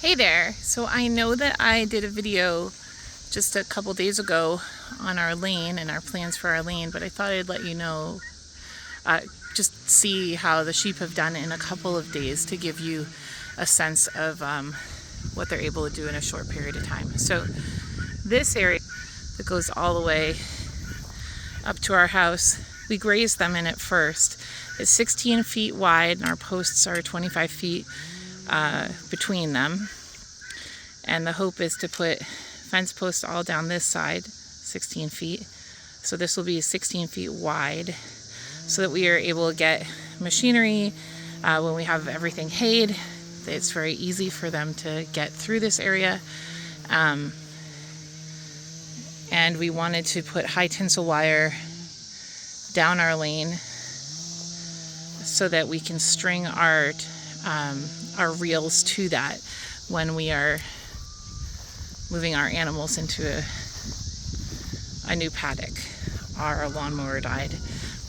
Hey there. So I know that I did a video just a couple days ago on our lane and our plans for our lane, but I thought I'd let you know, just see how the sheep have done in a couple of days to give you a sense of what they're able to do in a short period of time. So this area that goes all the way up to our house, we grazed them in it first. It's 16 feet wide and our posts are 25 feet between them. And the hope is to put fence posts all down this side, 16 feet. So this will be 16 feet wide so that we are able to get machinery when we have everything hayed. It's very easy for them to get through this area. And we wanted to put high tinsel wire down our lane so that we can string our reels to that when we are moving our animals into a new paddock. Our lawnmower died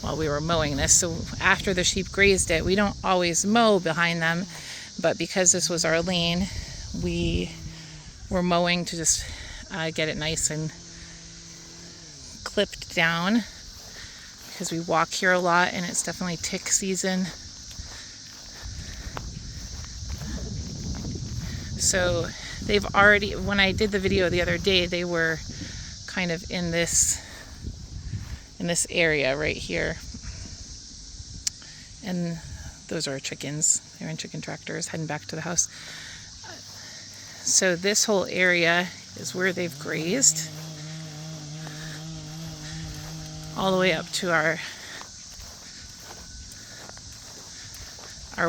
while we were mowing this, so after the sheep grazed it, we don't always mow behind them, but because this was our lane, we were mowing to just get it nice and clipped down, because we walk here a lot and it's definitely tick season. So they've already, when I did the video the other day, they were kind of in this area right here. And those are our chickens. They're in chicken tractors heading back to the house. So this whole area is where they've grazed, all the way up to our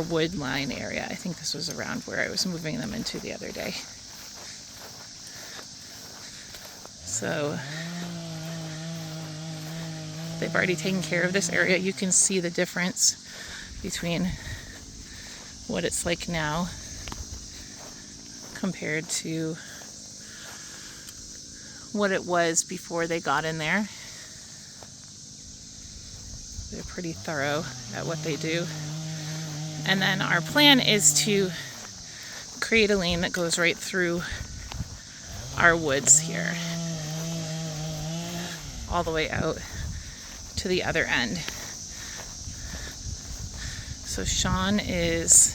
wood line area. I think this was around where I was moving them into the other day. So they've already taken care of this area. You can see the difference between what it's like now compared to what it was before they got in there. They're pretty thorough at what they do. And then our plan is to create a lane that goes right through our woods here, all the way out to the other end. So Sean is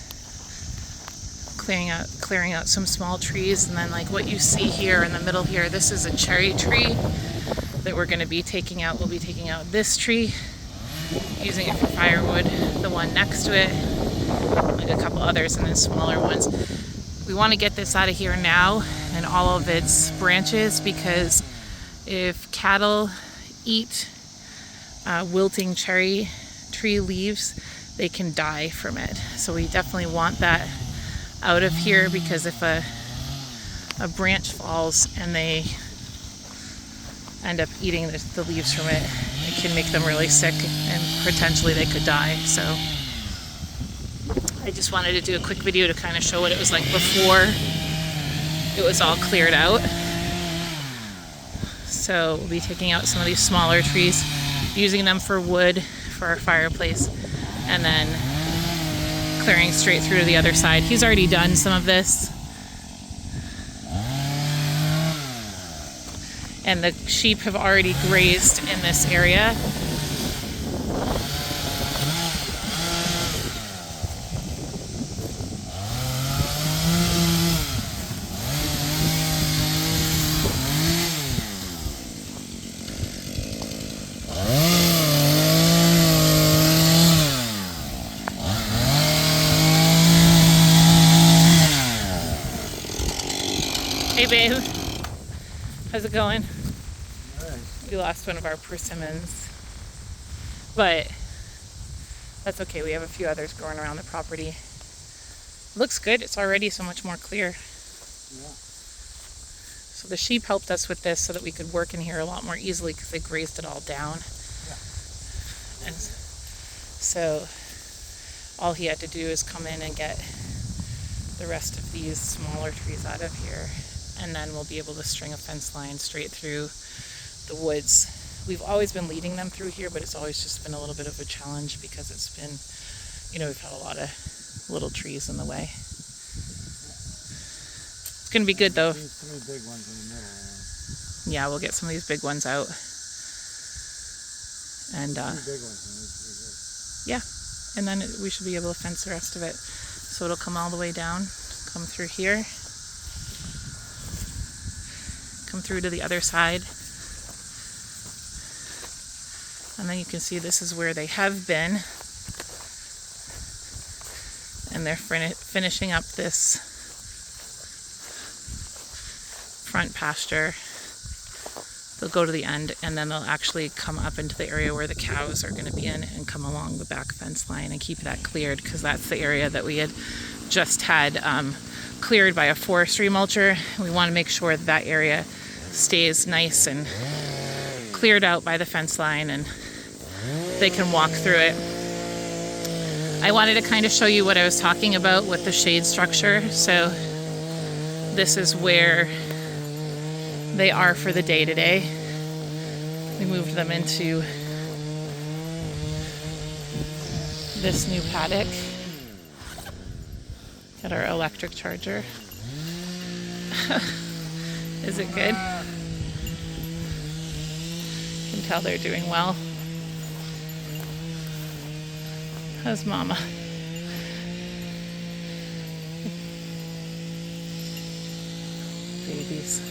clearing out some small trees, and then like what you see here in the middle here, this is a cherry tree that we're going to be taking out. We'll be taking out this tree, using it for firewood, the one next to it, like a couple others, and then smaller ones. We want to get this out of here now and all of its branches, because if cattle eat wilting cherry tree leaves, they can die from it. So we definitely want that out of here, because if a branch falls and they end up eating the leaves from it, it can make them really sick and potentially they could die. So I just wanted to do a quick video to kind of show what it was like before it was all cleared out. So we'll be taking out some of these smaller trees, using them for wood for our fireplace, and then clearing straight through to the other side. He's already done some of this. And the sheep have already grazed in this area. Hey babe, how's it going? We lost one of our persimmons, but that's okay. We have a few others growing around the property. Looks good. It's already so much more clear. Yeah. So the sheep helped us with this so that we could work in here a lot more easily, because they grazed it all down. Yeah. And so all he had to do is come in and get the rest of these smaller trees out of here, and then we'll be able to string a fence line straight through the woods. We've always been leading them through here, but it's always just been a little bit of a challenge, because it's been, we've had a lot of little trees in the way. It's going to be good though. These 3 big ones in the middle. Yeah, we'll get some of these big ones out. And 3 big ones. yeah, and then we should be able to fence the rest of it. So it'll come all the way down, come through here, come through to the other side. And then you can see this is where they have been. And they're finishing up this front pasture. They'll go to the end, and then they'll actually come up into the area where the cows are going to be in and come along the back fence line and keep that cleared, because that's the area that we had just had cleared by a forestry mulcher. We want to make sure that that area stays nice and cleared out by the fence line and they can walk through it. I wanted to kind of show you what I was talking about with the shade structure. So this is where they are for the day today. We moved them into this new paddock. Got our electric charger. Is it good? You can tell they're doing well. How's Mama? Babies.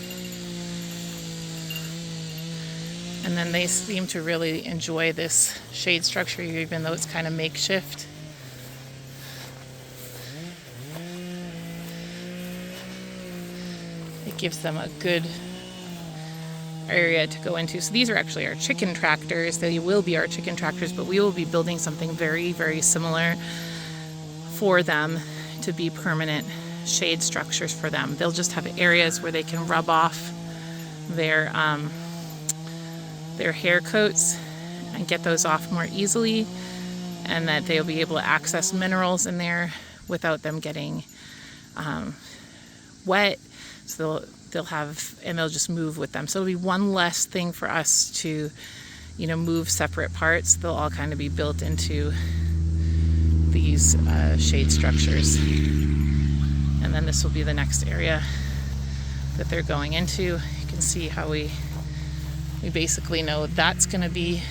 And then they seem to really enjoy this shade structure, even though it's kind of makeshift. It gives them a good area to go into. So these are actually our chicken tractors. They will be our chicken tractors, but we will be building something very, very similar for them to be permanent shade structures for them. They'll just have areas where they can rub off their hair coats and get those off more easily, and that they'll be able to access minerals in there without them getting wet. So they'll have, and they'll just move with them. So it'll be one less thing for us to, move separate parts. They'll all kind of be built into these shade structures. And then this will be the next area that they're going into. You can see how we basically know that's going to be,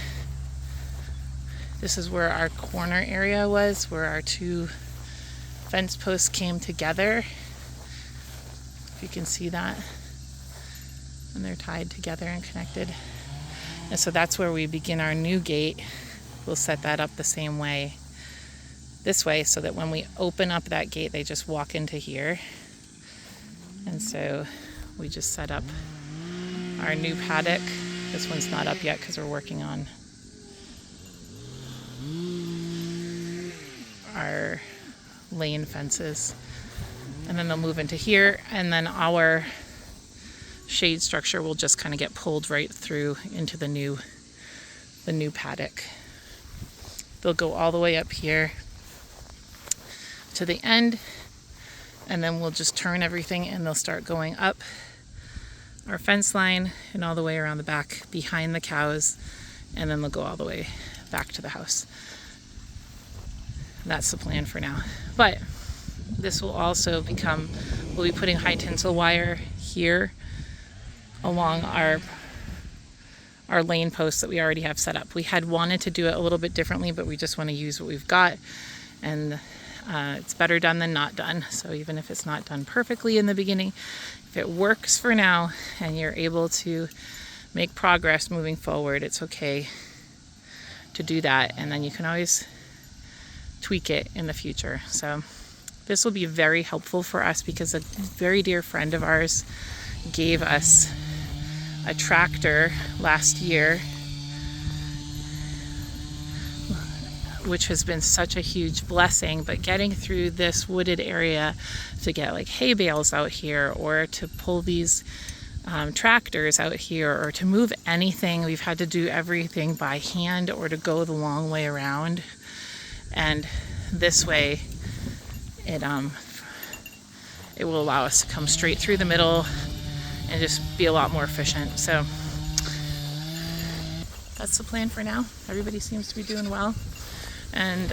this is where our corner area was, where our 2 fence posts came together. If you can see that. And they're tied together and connected. And so that's where we begin our new gate. We'll set that up the same way, this way, so that when we open up that gate, they just walk into here. And so we just set up our new paddock. This one's not up yet because we're working on our lane fences. And then they'll move into here, and then our shade structure will just kind of get pulled right through into the new paddock. They'll go all the way up here to the end, and then we'll just turn everything and they'll start going up our fence line and all the way around the back behind the cows, and then they'll go all the way back to the house. That's the plan for now. But this will also become, we'll be putting high tensile wire here along our lane posts that we already have set up. We had wanted to do it a little bit differently, but we just want to use what we've got, and it's better done than not done. So even if it's not done perfectly in the beginning, if it works for now and you're able to make progress moving forward, it's okay to do that, and then you can always tweak it in the future. So this will be very helpful for us because a very dear friend of ours gave us a tractor last year, which has been such a huge blessing. But getting through this wooded area to get like hay bales out here, or to pull these tractors out here, or to move anything, we've had to do everything by hand or to go the long way around. And this way it will allow us to come straight through the middle and just be a lot more efficient. So that's the plan for now. Everybody seems to be doing well, and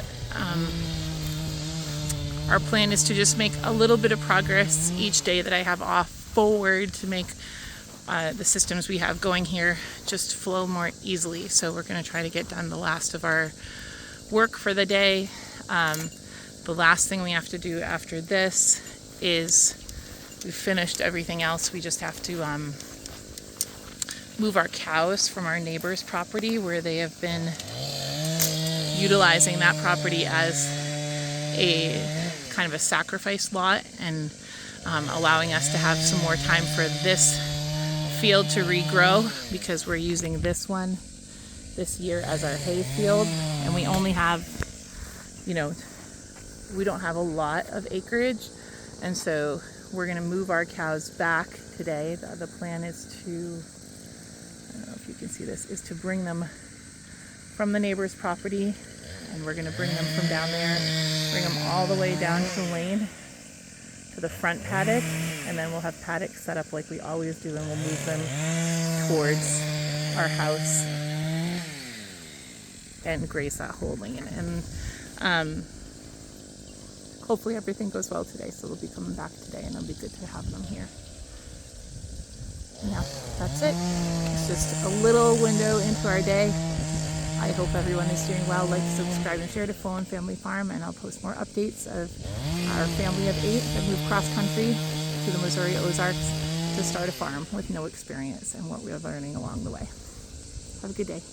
our plan is to just make a little bit of progress each day that I have off forward to make the systems we have going here just flow more easily. So we're going to try to get done the last of our work for the day. The last thing we have to do after this is we've finished everything else. We just have to move our cows from our neighbor's property, where they have been utilizing that property as a kind of a sacrifice lot, and allowing us to have some more time for this field to regrow, because we're using this one this year as our hay field, and we only have, we don't have a lot of acreage, and so we're going to move our cows back today. The plan is to, I don't know if you can see this, is to bring them from the neighbor's property, and we're going to bring them from down there, bring them all the way down to the lane to the front paddock, and then we'll have paddocks set up like we always do, and we'll move them towards our house and graze that whole lane. And hopefully everything goes well today, so they'll be coming back today, and it'll be good to have them here. Yeah, that's it. It's just a little window into our day. I hope everyone is doing well. Like, subscribe, and share to Full and Family Farm, and I'll post more updates of our family of 8 that moved cross country to the Missouri Ozarks to start a farm with no experience, and what we're learning along the way. Have a good day.